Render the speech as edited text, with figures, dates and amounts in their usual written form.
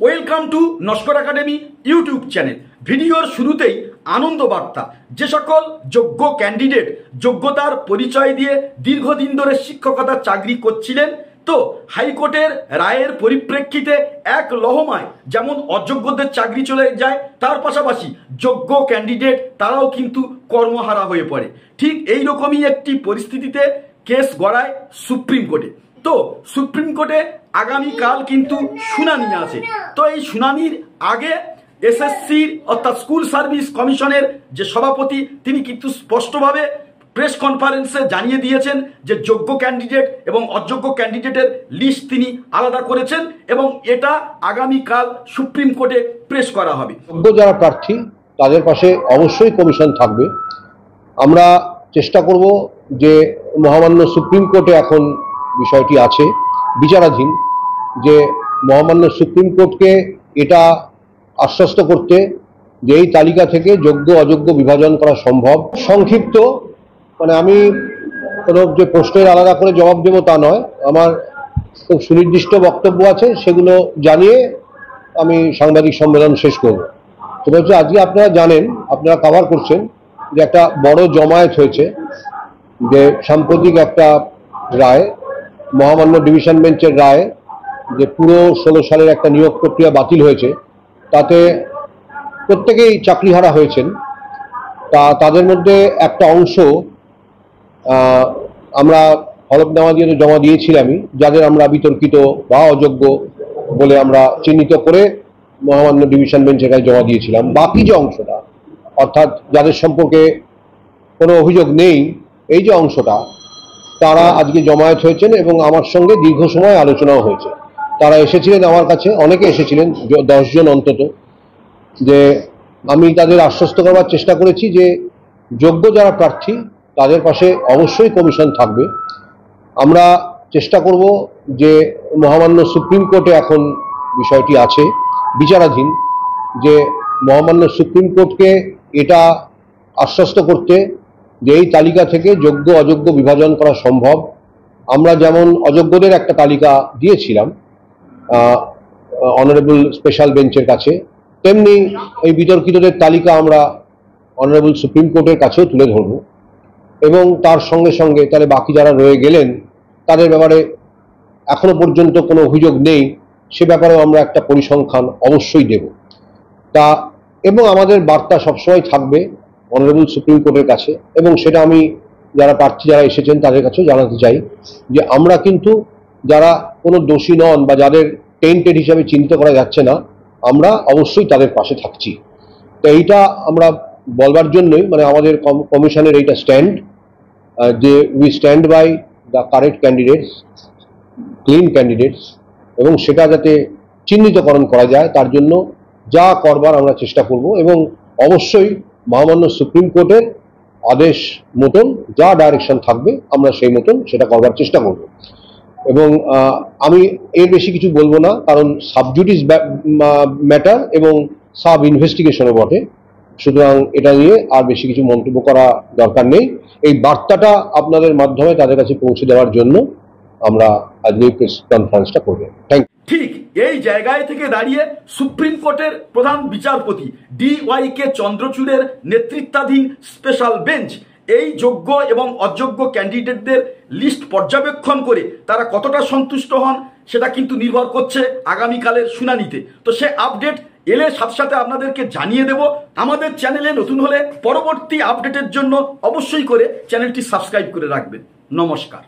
Welcome to Naskar academy YouTube channel. ভিডিওর শুরুতেই আনন্দ বার্তা। যে সকল যোগ্য ক্যান্ডিডেট যোগ্যতার পরিচয় দিয়ে দীর্ঘদিন ধরে শিক্ষকতার চাকরি করছিলেন, তো হাইকোর্টের রায়ের পরিপ্রেক্ষিতে এক লহমায় যেমন অযোগ্যদের চাকরি চলে যায়, তার পাশাপাশি যোগ্য ক্যান্ডিডেট তারাও কিন্তু কর্মহারা হয়ে পড়ে। ঠিক এই রকমই একটি পরিস্থিতিতে কেস গড়ায় সুপ্রিম কোর্টে। তো সুপ্রিম কোর্টে আগামীকাল কিন্তু শুনানি আছে। তো এই শুনানির আগে এসএসসির অর্থাৎ স্কুল সার্ভিস কমিশনের যে সভাপতি, তিনি কিন্তু স্পষ্টভাবে প্রেস কনফারেন্সে জানিয়ে দিয়েছেন যে যোগ্য ক্যান্ডিডেট এবং অযোগ্য ক্যান্ডিডেটের লিস্ট তিনি আলাদা করেছেন এবং এটা আগামীকাল সুপ্রিম কোর্টে প্রেস করা হবে। যোগ্য যারা প্রার্থী তাদের পাশে অবশ্যই কমিশন থাকবে। আমরা চেষ্টা করব যে মহামান্য সুপ্রিম কোর্টে এখন বিষয়টি আছে বিচারাধীন, যে মহামান্য সুপ্রিম কোর্টকে এটা আশ্বস্ত করতে যে এই তালিকা থেকে যোগ্য অযোগ্য বিভাজন করা সম্ভব। সংক্ষিপ্ত আমি কোনো যে প্রশ্নের আলাদা করে জবাব দেব তা নয়, আমার খুব সুনির্দিষ্ট বক্তব্য আছে, সেগুলো জানিয়ে আমি সাংবাদিক সম্মেলন শেষ করব। সেটা হচ্ছে, আজকে আপনারা জানেন, আপনারা কভার করছেন যে একটা বড় জমায়েত হয়েছে, যে সাম্প্রতিক একটা রায়, মহামান্য ডিভিশন বেঞ্চের রায়, যে পুরো 16 সালের একটা নিয়োগ প্রক্রিয়া বাতিল হয়েছে, তাতে প্রত্যেকেই চাকরিহারা হয়েছেন। তাদের মধ্যে একটা অংশ আমরা হলফনামা দিয়ে জমা দিয়েছিলামই, যাদের আমরা বিতর্কিত বা অযোগ্য বলে আমরা চিহ্নিত করে মহামান্য ডিভিশন বেঞ্চের কাছে জমা দিয়েছিলাম। বাকি যে অংশটা, অর্থাৎ যাদের সম্পর্কে কোনো অভিযোগ নেই, এই যে অংশটা, তারা আজকে জমায়েত হয়েছেন এবং আমার সঙ্গে দীর্ঘ সময় আলোচনাও হয়েছে। তারা এসেছিলেন আমার কাছে, অনেকে এসেছিলেন, 10 জন অন্তত। যে আমি তাদের আশ্বস্ত করবার চেষ্টা করেছি যে যোগ্য যারা প্রার্থী তাদের পাশে অবশ্যই কমিশন থাকবে। আমরা চেষ্টা করব যে মহামান্য সুপ্রিম কোর্টে এখন বিষয়টি আছে বিচারাধীন, যে মহামান্য সুপ্রিম কোর্টকে এটা আশ্বস্ত করতে যে এই তালিকা থেকে যোগ্য অযোগ্য বিভাজন করা সম্ভব। আমরা যেমন অযোগ্যদের একটা তালিকা দিয়েছিলাম অনারেবল স্পেশাল বেঞ্চের কাছে, তেমনি এই বিতর্কিতদের তালিকা আমরা অনারেবল সুপ্রিম কোর্টের কাছেও তুলে ধরব এবং তার সঙ্গে সঙ্গে তাহলে বাকি যারা রয়ে গেলেন তাদের ব্যাপারে এখনো পর্যন্ত কোনো অভিযোগ নেই, সে ব্যাপারেও আমরা একটা পরিসংখ্যান অবশ্যই দেব। এবং আমাদের বার্তা সবসময় থাকবে অনারেবল সুপ্রিম কোর্টের কাছে, এবং সেটা আমি যারা প্রার্থী যারা এসেছেন তাদের কাছেও জানাতে চাই যে আমরা কিন্তু যারা কোনো দোষী নন বা যাদের টেন্টেড হিসাবে চিহ্নিত করা যাচ্ছে না, আমরা অবশ্যই তাদের পাশে থাকছি। তো এইটা আমরা বলবার জন্যই আমাদের কমিশনের এইটা স্ট্যান্ড, যে we stand by the correct candidates, clean candidates, এবং সেটা যাতে চিহ্নিতকরণ করা যায় তার জন্য যা করবার আমরা চেষ্টা করব, এবং অবশ্যই মহামান্য সুপ্রিম কোর্টের আদেশ মতন যা ডাইরেকশন থাকবে আমরা সেই মতন সেটা করবার চেষ্টা করব। এবং আমি এর বেশি কিছু বলবো না, কারণ সাবজুডিস ম্যাটার এবং সাব ইনভেস্টিগেশনও বটে, সুতরাং এটা নিয়ে আর বেশি কিছু মন্তব্য করা দরকার নেই। এই বার্তাটা আপনাদের মাধ্যমে তাদের কাছে পৌঁছে দেওয়ার জন্য আমরা আজকে এই প্রেস কনফারেন্সটা করব। Thank you. ঠিক এই জায়গায় থেকে দাঁড়িয়ে সুপ্রিম কোর্টের প্রধান বিচারপতি DY.K. চন্দ্রচূড়ের নেতৃত্বাধীন স্পেশাল বেঞ্চ এই যোগ্য এবং অযোগ্য ক্যান্ডিডেটদের লিস্ট পর্যবেক্ষণ করে তারা কতটা সন্তুষ্ট হন সেটা কিন্তু নির্ভর করছে আগামীকালের শুনানিতে। তো সে আপডেট এলে সাথে সাথে আপনাদেরকে জানিয়ে দেব। আমাদের চ্যানেলে নতুন হলে পরবর্তী আপডেটের জন্য অবশ্যই করে চ্যানেলটি সাবস্ক্রাইব করে রাখবেন। নমস্কার।